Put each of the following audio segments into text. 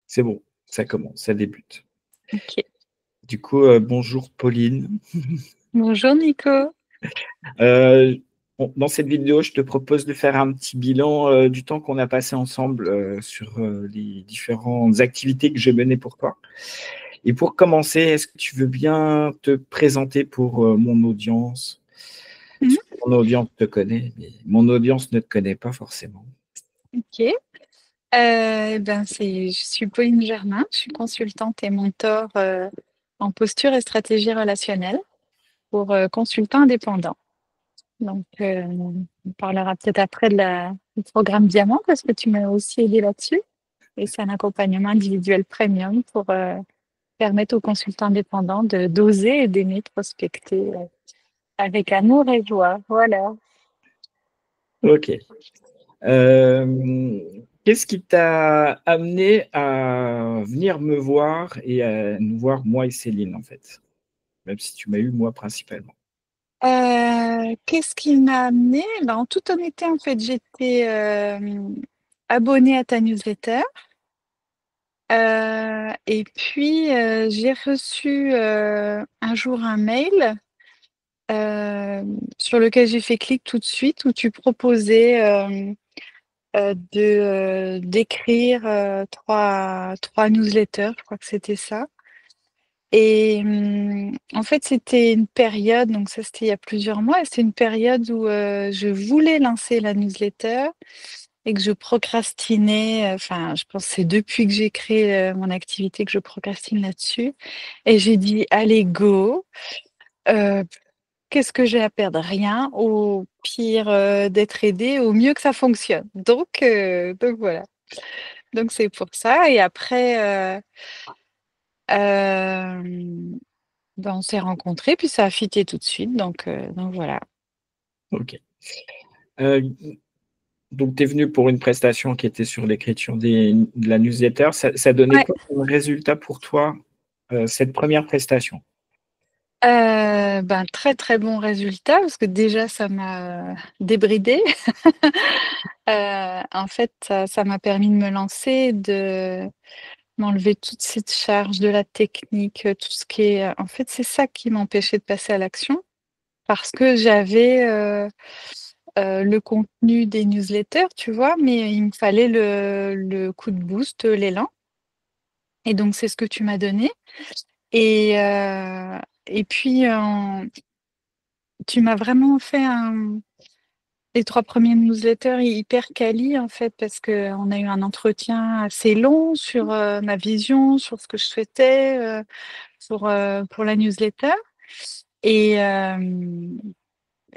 C'est bon, ça commence, ça débute. OK. Du coup, bonjour Pauline. Bonjour Nico. Heu, dans cette vidéo, je te propose de faire un petit bilan, du temps qu'on a passé ensemble, sur, les différentes activités que j'ai menées pour toi. Et pour commencer, est-ce que tu veux bien te présenter pour, mon audience? Mmh. Parce que mon audience te connaît, mais mon audience ne te connaît pas forcément. OK. Je suis Pauline Germain, je suis consultante et mentor, en posture et stratégie relationnelle pour, consultants indépendants. Donc, on parlera peut-être après du programme Diamant parce que tu m'as aussi aidé là-dessus et c'est un accompagnement individuel premium pour, permettre aux consultants indépendants d'oser et d'aimer prospecter, avec amour et joie. Voilà. OK. Qu'est-ce qui t'a amené à venir me voir et à nous voir, moi et Céline, en fait? Même si tu m'as eu moi principalement. Qu'est-ce qui m'a amenée? Ben, en toute honnêteté, en fait, j'étais, abonnée à ta newsletter, et puis, j'ai reçu, un jour un mail, sur lequel j'ai fait clic tout de suite où tu proposais, d'écrire, 3 newsletters, je crois que c'était ça. Et en fait, c'était une période, donc ça, c'était il y a plusieurs mois, et c'était une période où, je voulais lancer la newsletter et que je procrastinais, enfin, je pense que c'est depuis que j'ai créé, mon activité que je procrastine là-dessus et j'ai dit: «Allez go, heu, qu'est-ce que j'ai à perdre? Rien. Au pire, d'être aidée, au mieux que ça fonctionne». Donc voilà. Donc c'est pour ça et après, hem ben, on s'est rencontrés, puis ça a fité tout de suite, donc voilà. OK. Heu, donc tu es venu pour une prestation qui était sur l'écriture de la newsletter. Ça donnait Ouais, quoi comme résultat pour toi, cette première prestation? ben, très, très bon résultat parce que déjà ça m'a débridée. En fait, ça m'a permis de me lancer, de m'enlever toute cette charge de la technique, tout ce qui est, en fait, c'est ça qui m'empêchait de passer à l'action parce que j'avais, le contenu des newsletters, tu vois? Mais il me fallait le coup de boost, l'élan et donc c'est ce que tu m'as donné. Et puis, tu m'as vraiment fait les 3 premiers newsletters hyper quali, en fait, parce qu'on a eu un entretien assez long sur, ma vision, sur ce que je souhaitais, pour la newsletter et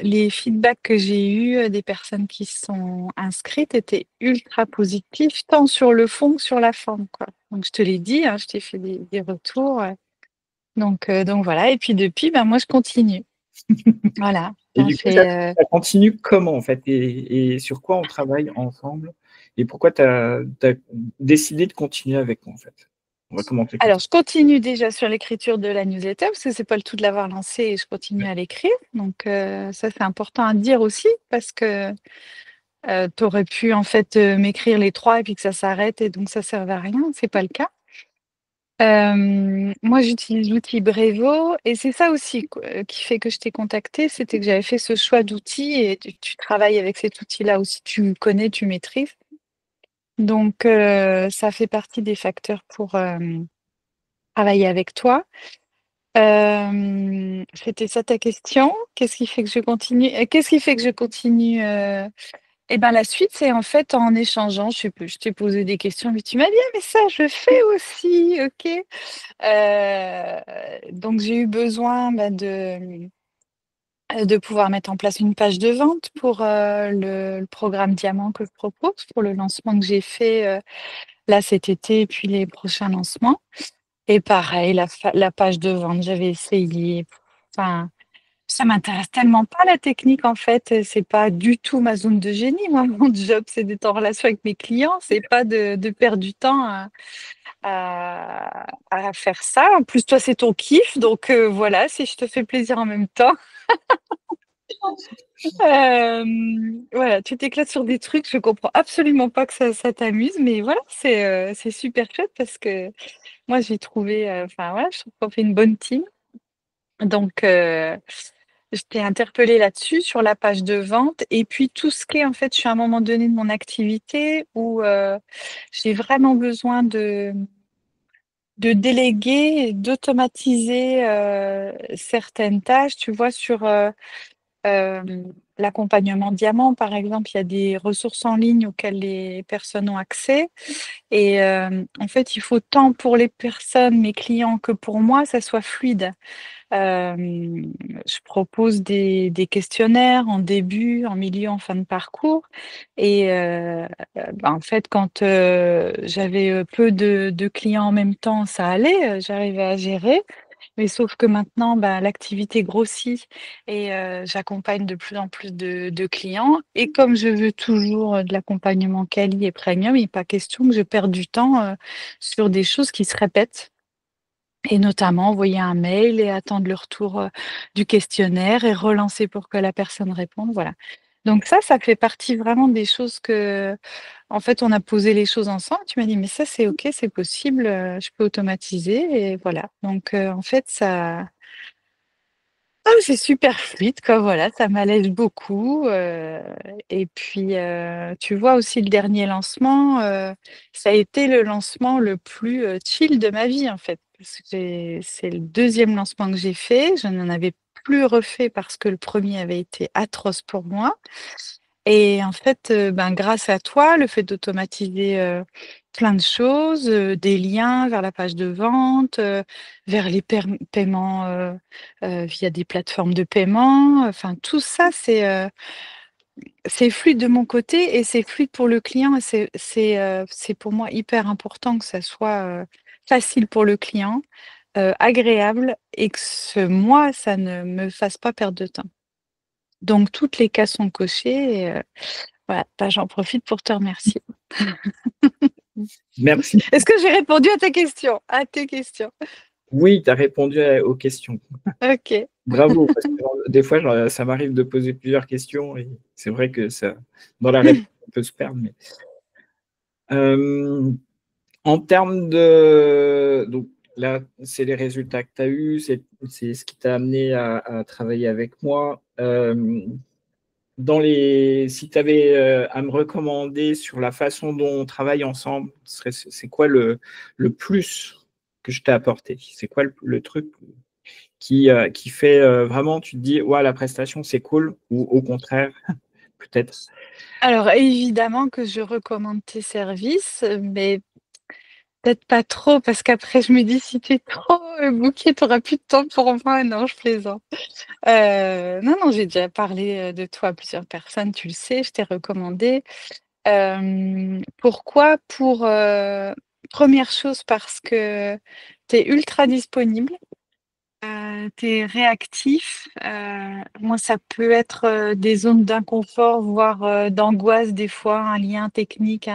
les feedbacks que j'ai eus, des personnes qui sont inscrites étaient ultra positifs, tant sur le fond que sur la forme, quoi. Donc je te l'ai dit, hein, je t'ai fait des retours, donc voilà et puis depuis, ben, moi je continue. Voilà, Et ça du coup, ça fait, ça continue comment, en fait? Et sur quoi on travaille ensemble? Et pourquoi tu as décidé de continuer avec moi, en fait? On va commencer comme alors ça. je continue déjà sur l'écriture de la newsletter parce que c'est pas le tout de l'avoir lancée et je continue à l'écrire donc ça c'est important à dire aussi parce que, tu aurais pu en fait, m'écrire les 3 et puis que ça s'arrête et donc ça servait à rien, c'est pas le cas. Moi j'utilise l'outil Brevo et c'est ça aussi qui fait que je t'ai contactée, c'était que j'avais fait ce choix d'outil et tu travailles avec cet outil-là aussi, tu connais, tu maîtrises donc ça fait partie des facteurs pour, travailler avec toi. C'était ça ta question? Qu'est-ce qui fait que je continue? Qu'est-ce qui fait que je continue? Et ben, la suite, c'est en fait en échangeant, je t'ai posé des questions, mais tu m'as dit: «Ah mais ça je fais aussi, OK». Donc j'ai eu besoin, bah, de pouvoir mettre en place une page de vente pour, le programme Diamant que je propose, pour le lancement que j'ai fait, là cet été et puis les prochains lancements et pareil la page de vente, j'avais essayé, enfin, ça m'intéresse tellement pas la technique en fait, c'est pas du tout ma zone de génie. Moi, mon job, c'est d'être en relation avec mes clients, c'est pas de perdre du temps à faire ça. En plus, toi, c'est ton kiff, donc voilà, si je te fais plaisir en même temps. Voilà, tu t'éclates sur des trucs, je comprends absolument pas que ça t'amuse, mais voilà, c'est super chouette parce que moi j'ai trouvé, enfin voilà, je trouve qu'on fait une bonne team. Donc, je t'ai interpellée là-dessus, sur la page de vente et puis tout ce qui est en fait, je suis à un moment donné de mon activité où, j'ai vraiment besoin de déléguer et d'automatiser, certaines tâches, tu vois? Sur, l'accompagnement diamant, par exemple, il y a des ressources en ligne auxquelles les personnes ont accès et en fait, il faut tant pour les personnes, mes clients, que pour moi, ça soit fluide. Je propose des questionnaires en début, en milieu, en fin de parcours et en fait, quand, j'avais, peu de clients en même temps, ça allait, j'arrivais à gérer. Mais sauf que maintenant, bah, l'activité grossit et j'accompagne de plus en plus de clients et comme je veux toujours, de l'accompagnement quali et premium, il n'est pas question que je perde du temps, sur des choses qui se répètent et notamment envoyer un mail et attendre le retour, du questionnaire et relancer pour que la personne réponde, voilà. Donc ça fait partie vraiment des choses que en fait, on a posé les choses ensemble. Tu m'as dit: «Mais ça, c'est OK, c'est possible, je peux automatiser» et voilà. Donc en fait, ça c'est super fluide quoi, voilà, ça m'allège beaucoup, et puis, tu vois aussi le dernier lancement, ça a été le lancement le plus, chill de ma vie en fait. Parce que c'est le deuxième lancement que j'ai fait, je n'en avais plus refait parce que le premier avait été atroce pour moi et en fait, grâce à toi, le fait d'automatiser, plein de choses, des liens vers la page de vente, vers les paiements, via des plateformes de paiement, enfin tout ça, c'est fluide de mon côté et c'est fluide pour le client et c'est pour moi hyper important que ça soit, facile pour le client, agréable et que moi, ça ne me fasse pas perdre de temps. Donc toutes les cases sont cochées et voilà, bah, j'en profite pour te remercier. Merci. Est-ce que j'ai répondu à ta question? À tes questions? Oui, tu as répondu aux questions. OK. Bravo, parce que des fois, ça m'arrive de poser plusieurs questions et c'est vrai que ça dans la réponse, on peut se perdre, mais hem, en termes de donc là, c'est les résultats que tu as eus, c'est ce qui t'a amené à travailler avec moi. Dans les si tu avais, à me recommander sur la façon dont on travaille ensemble, c'est quoi le plus que je t'ai apporté? C'est quoi le truc qui fait, vraiment tu te dis: «Waouh, la prestation, c'est cool» ou au contraire, peut-être? Alors évidemment que je recommande tes services, mais peut-être pas trop parce qu'après je me dis: «Si tu es trop, booké, tu auras plus de temps pour moi». Non, je plaisante. Non, non, j'ai déjà parlé, de toi à plusieurs personnes, tu le sais, je t'ai recommandé. Pourquoi? Pour, 1 chose parce que tu es ultra disponible. Tu es réactif, moi ça peut être, des zones d'inconfort, voire, d'angoisse des fois, un lien technique,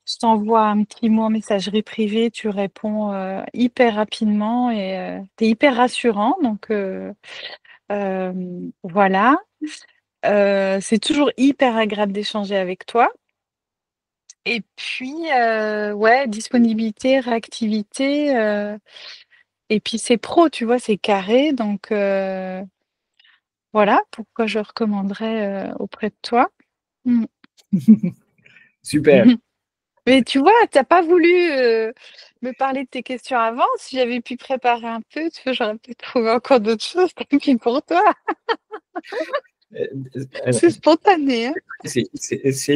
je t'envoie un petit mot en messagerie privée, tu réponds, hyper rapidement et tu es hyper rassurant donc voilà. C'est toujours hyper agréable d'échanger avec toi et puis, ouais, disponibilité, réactivité, et puis c'est pro, tu vois? C'est carré donc voilà pourquoi je recommanderais, auprès de toi. Mmh. Super. Mais tu vois, tu as pas voulu, me parler de tes questions avant. Si j'avais pu préparer un peu, tu vois, j'aurais peut-être trouvé encore d'autres choses, tant pis pour toi. C'est spontané, hein. C'est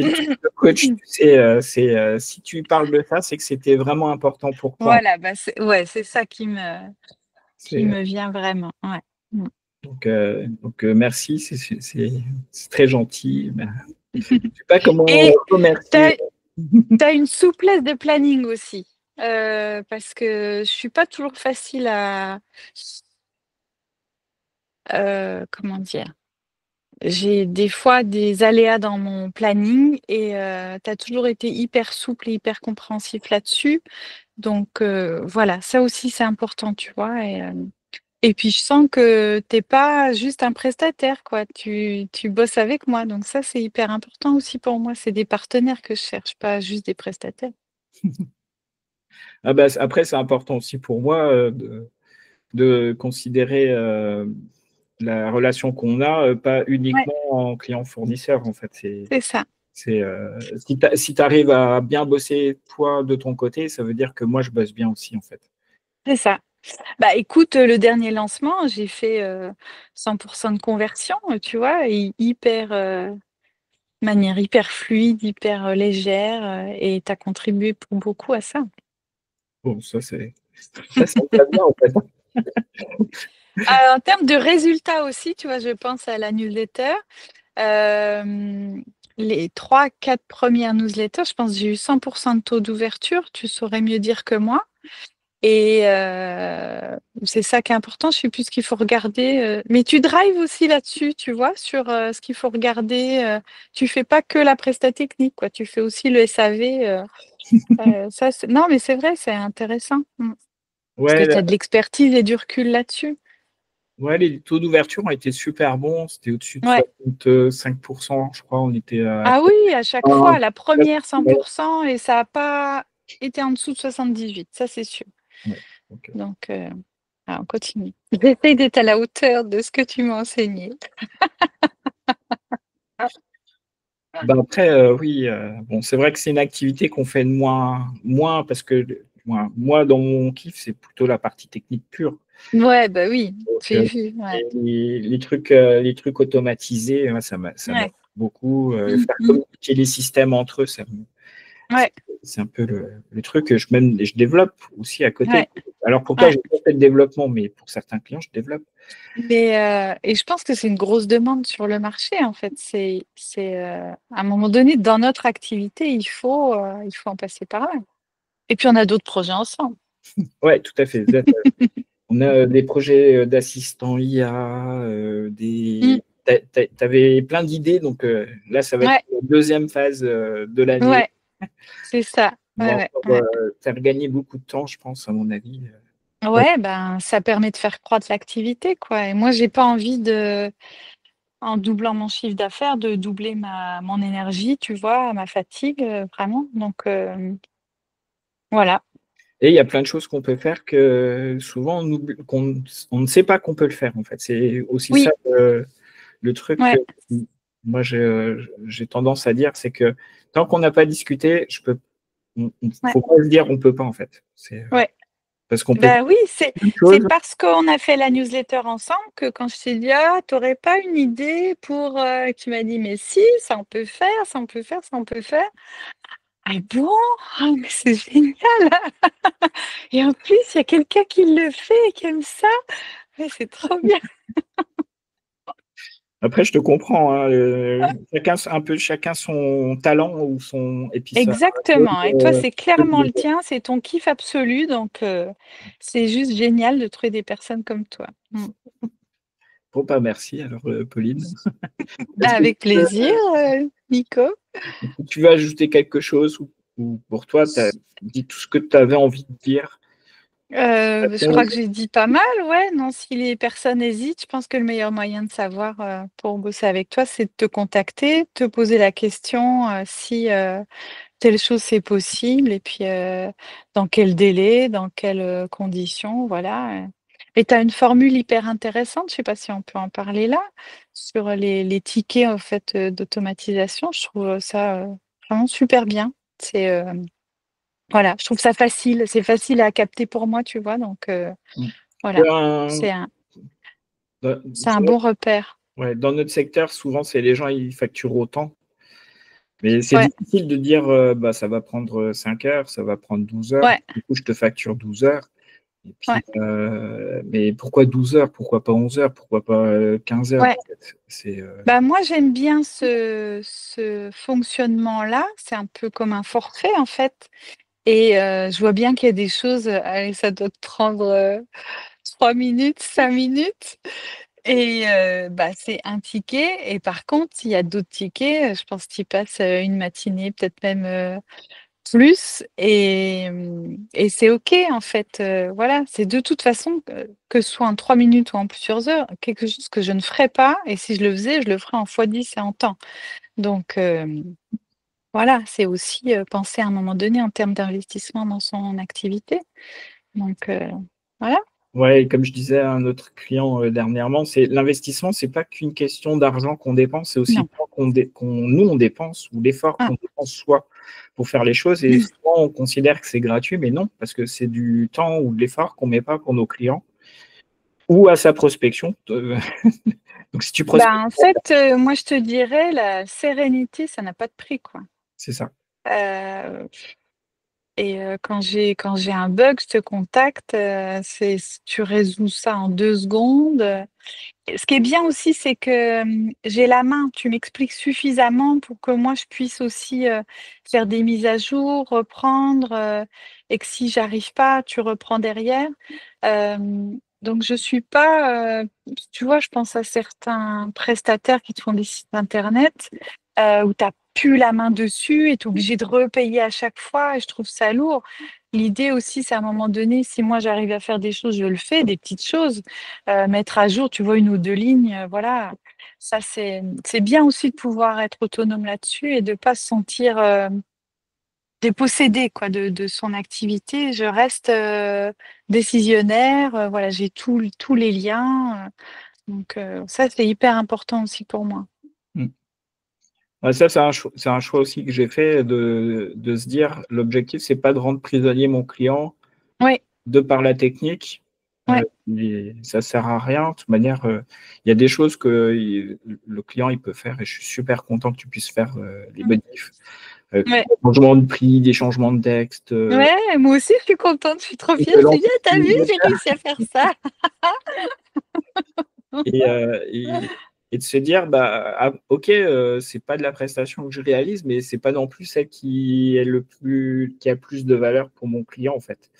le coach, tu sais, si tu parles de ça, c'est que c'était vraiment important pour toi. Voilà, bah, c'est ça qui C'est me vient vraiment, ouais. Mmh. merci, c'est très gentil. Ben, je sais pas comment Et tu remercier. as une souplesse de planning aussi, parce que je suis pas toujours facile à, comment dire? J'ai des fois des aléas dans mon planning et tu as toujours été hyper souple et hyper compréhensif là-dessus. Donc voilà, ça aussi c'est important, tu vois? Et Et puis je sens que t'es pas juste un prestataire, quoi. Tu bosses avec moi. Donc ça, c'est hyper important aussi pour moi. C'est des partenaires que je cherche, pas juste des prestataires. Ah bah, après, c'est important aussi pour moi de considérer la relation qu'on a, pas Ouais, uniquement en client-fournisseur, en fait. c'est ça. Si tu arrives à bien bosser, toi, de ton côté, ça veut dire que moi, je bosse bien aussi, en fait. C'est ça. Bah écoute, le dernier lancement, j'ai fait 100% de conversion, tu vois, et manière hyper fluide, hyper légère, et tu as contribué pour beaucoup à ça. Bon, ça me va bien, en fait. En termes de résultats aussi, tu vois, je pense à la newsletter. Euh, les 3, 4 premières newsletters, je pense que j'ai eu 100% de taux d'ouverture, tu saurais mieux dire que moi. Et c'est ça qui est important, je sais plus ce qu'il faut regarder. Mais tu drives aussi là-dessus, tu vois, sur ce qu'il faut regarder. Tu fais pas que la presta technique, quoi. Tu fais aussi le SAV. Ça, non, mais c'est vrai, c'est intéressant. Parce que Ouais, tu as de l'expertise et du recul là-dessus. ouais, les taux d'ouverture ont été super bons. C'était au-dessus de Ouais. 65%, je crois. On était à Ah oui, à chaque 80. fois, la première 100% et ça n'a pas été en dessous de 78, ça c'est sûr. Ouais, donc, Donc, on continue. J'essaie d'être à la hauteur de ce que tu m'as enseigné. bah après, oui, bon, c'est vrai que c'est une activité qu'on fait de moins parce que moi, dans mon kiff, c'est plutôt la partie technique pure. Ouais, bah oui, Donc, j'ai vu. Ouais. les trucs automatisés, ouais, ça m'aide Ouais. beaucoup. Mm, Faire mm. communiquer les systèmes entre eux, Ouais. c'est un peu le truc que je développe aussi à côté. Ouais. Alors pour toi, Ouais. j'ai pas fait de développement, mais pour certains clients, je développe. Mais, et je pense que c'est une grosse demande sur le marché, en fait. À un moment donné, dans notre activité, il faut en passer par là. Et puis, on a d'autres projets ensemble. Ouais, tout à fait. On a des projets d'assistants IA, Mm. t'avais plein d'idées, donc là, ça va être Ouais. la deuxième phase de l'année. Ouais. C'est ça. On va Ouais, ouais, encore ouais. faire gagner beaucoup de temps, je pense, à mon avis. Ouais, Ouais, ben, ça permet de faire croître l'activité, quoi. Et moi, j'ai pas envie en doublant mon chiffre d'affaires, de doubler mon énergie, tu vois, ma fatigue, vraiment. Donc, voilà. et il y a plein de choses qu'on peut faire que souvent on ne sait pas qu'on peut le faire, en fait. C'est aussi ça Oui, le truc que ouais, moi j'ai tendance à dire, c'est que tant qu'on n'a pas discuté, ouais, faut pas se dire on peut pas, en fait. ouais. Parce qu'on peut Ben oui, faire plein de c'est choses. parce qu'on a fait la newsletter ensemble que quand je t'ai dit, ah, t'aurais pas une idée pour, tu m'as dit, mais si, ça on peut faire, ça on peut faire, ça on peut faire. Ah bon? Ah, mais c'est génial! Et en plus, il y a quelqu'un qui le fait et qui aime ça. Ouais, c'est trop bien. Après, je te comprends, hein, chacun son talent ou son et puis ça donne, Exactement. Et toi, c'est clairement euh, le tien, c'est ton kiff absolu. Donc, c'est juste génial de trouver des personnes comme toi. bon, pas merci alors, Pauline. Bah, Est-ce que avec plaisir, Nico. tu veux ajouter quelque chose ou pour toi, tu as dit tout ce que tu avais envie de dire? Je crois que j'ai dit pas mal, ouais. Non, si les personnes hésitent, je pense que le meilleur moyen de savoir pour bosser avec toi, c'est de te contacter, te poser la question si telle chose c'est possible et puis dans quel délai, dans quelles conditions, voilà. Et tu as une formule hyper intéressante, je sais pas si on peut en parler là, sur les tickets en fait d'automatisation. Je trouve ça vraiment super bien. C'est voilà, je trouve ça facile, c'est facile à capter pour moi, tu vois. Donc voilà, Un- c'est un, dans c'est un bon repère. ouais, dans notre secteur, souvent, c'est les gens, ils facturent autant. Mais c'est Ouais, difficile de dire, bah, ça va prendre 5 heures, ça va prendre 12 heures. ouais, Du coup, je te facture 12 heures. Et ouais, puis, mais pourquoi 12 heures? Pourquoi pas 11 heures? Pourquoi pas 15 heures? ouais. En fait, Bah, moi, j'aime bien ce fonctionnement-là. C'est un peu comme un forfait, en fait. Et je vois bien qu'il y a des choses, allez, ça doit te prendre 3 minutes, 5 minutes. Et bah, c'est un ticket. Et par contre, il y a d'autres tickets. Je pense que tu y passes une matinée, peut-être même plus et c'est OK en fait, voilà. C'est de toute façon, que ce soit en 3 minutes ou en plusieurs heures, quelque chose que je ne ferais pas et si je le faisais, je le ferais en fois 10 et en temps. Donc voilà, c'est aussi, penser à un moment donné en termes d'investissement dans son activité. Donc voilà. Ouais, et comme je disais à un autre client dernièrement, c'est l'investissement, c'est pas qu'une question d'argent qu'on dépense, c'est aussi Non. le temps nous on dépense ou l'effort Ah, qu'on dépense soi pour faire les choses. Et souvent on considère que c'est gratuit, mais non, parce que c'est du temps ou de l'effort qu'on met pas pour nos clients ou à sa prospection. Donc si tu prospectes, bah, en fait, moi je te dirais la sérénité, ça n'a pas de prix, quoi. c'est ça. Heu et quand j'ai un bug, je te contacte, c'est tu résous ça en 2 secondes, ce qui est bien aussi, c'est que, j'ai la main. Tu m'expliques suffisamment pour que moi je puisse aussi, faire des mises à jour, reprendre, et que si j'arrive pas, tu reprends derrière. Donc je suis pas, tu vois, je pense à certains prestataires qui te font des sites internet, où tu as plus la main dessus et tu es obligé de repayer à chaque fois et je trouve ça lourd. L'idée aussi, c'est à un moment donné, si moi j'arrive à faire des choses, je le fais, des petites choses. Mettre à jour, tu vois, 1 ou 2 lignes, voilà. Ça, c'est bien aussi de pouvoir être autonome là-dessus et de pas se sentir, dépossédé quoi de son activité. Je reste, décisionnaire, voilà, j'ai tous les liens, donc ça, c'est hyper important aussi pour moi. Mm. Ouais, ça, c'est un choix aussi que j'ai fait de se dire, l'objectif, c'est pas de rendre prisonnier mon client Oui, de par la technique. ouais. Ça sert à rien. De toute manière, il y a des choses que le client il peut faire et je suis super content que tu puisses faire les Mmh. modifs. Ouais. Des changements de prix, des changements de texte, Ouais, moi aussi, je suis contente, je suis trop fière. de Je dis: «Ah, tu vu, l'entreprise. j'ai réussi à faire ça!» Et, et de se dire, bah, ah, ok, c'est pas de la prestation que je réalise, mais c'est pas non plus celle qui a le plus de valeur pour mon client, en fait.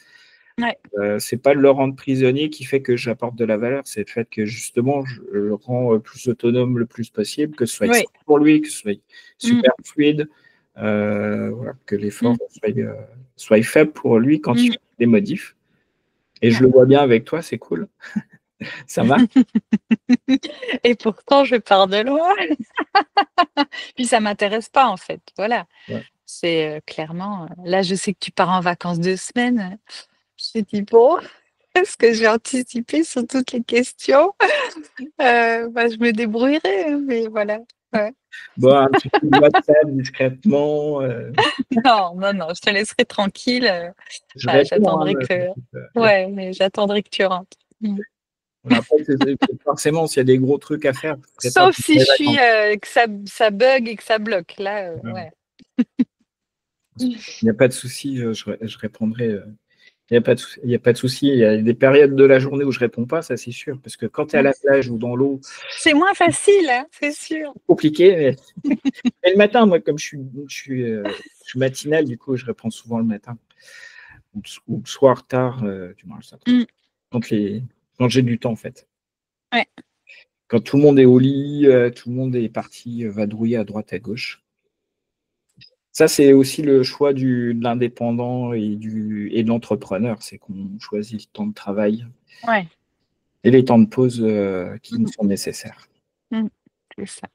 Ouais. C'est pas de le rendre prisonnier qui fait que j'apporte de la valeur, c'est le fait que justement je le rends plus autonome le plus possible, que ce soit Oui. simple pour lui, que ce soit Mmh. super fluide, voilà, que l'effort Mmh. soit faible pour lui quand il Mmh. fait des modifs. Et je Ouais. le vois bien avec toi, c'est cool. Ça marche. Et pourtant, je pars de loin. Puis ça m'intéresse pas, en fait, voilà. Ouais. C'est, clairement, là, je sais que tu pars en vacances 2 semaines. Je me dis: «Bon, est-ce que j'ai anticipé sur toutes les questions?» Bah, je me débrouillerai, hein, mais voilà, ouais. Bon, un petit coup de WhatsApp discrètement, Non, non, non, je te laisserai tranquille, je réponds, hein, j'attendrai que ouais, mais j'attendrai que tu rentres. Mmh. voilà, après, forcément, s'il y a des gros trucs à faire, je ne ferai pas Sauf pendant si les je suis, vacances. que ça bug et que ça bloque. Là, Voilà. ouais. Il n'y a pas de souci, je répondrai. Il n'y a pas de souci. Il y a pas de souci. Il y a des périodes de la journée où je réponds pas, ça c'est sûr, parce que quand tu es à Mmh. la plage ou dans l'eau, C'est moins facile, hein, c'est sûr. c'est compliqué. Mais le matin, moi, comme je suis matinal, du coup, je réponds souvent le matin ou le soir tard, du moins, ça, Mmh. quand les, quand j'ai du temps en fait. Ouais, Quand tout le monde est au lit, tout le monde est parti vadrouiller à droite à gauche. Ça, c'est aussi le choix de l'indépendant et de l'entrepreneur, c'est qu'on choisit le temps de travail ouais. et les temps de pause qui nous Mmh. sont nécessaires. Mmh. C'est ça.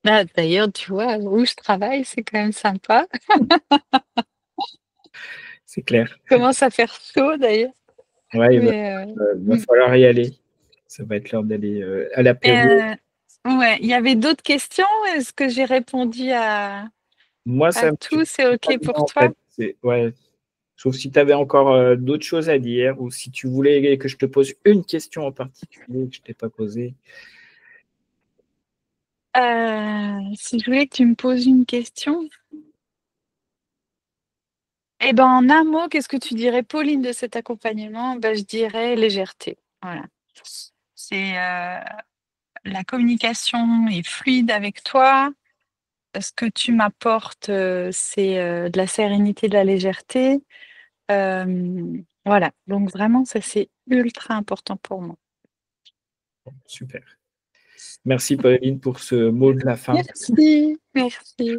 Là, d'ailleurs, tu vois, où je travaille, c'est quand même sympa. C'est clair. Il commence à faire chaud d'ailleurs, Ouais, mais va mmh falloir y aller. Ça va être l'heure d'aller à l'apéro. et ouais, il y avait d'autres questions? Est-ce que j'ai répondu Moi, à ça me tout? suffit C'est OK bien, pour en toi? fait. Ouais. Sauf si tu avais encore d'autres choses à dire ou si tu voulais que je te pose une question en particulier que je t'ai pas posée. Si je voulais que tu me poses une question? Eh ben, en un mot, qu'est-ce que tu dirais, Pauline, de cet accompagnement? Ben, je dirais légèreté. Voilà. C'est, la communication est fluide avec toi. Ce que tu m'apportes, c'est, de la sérénité, de la légèreté. Voilà, donc vraiment ça, c'est ultra important pour moi. Super. Merci Pauline pour ce mot de la fin. Merci, merci.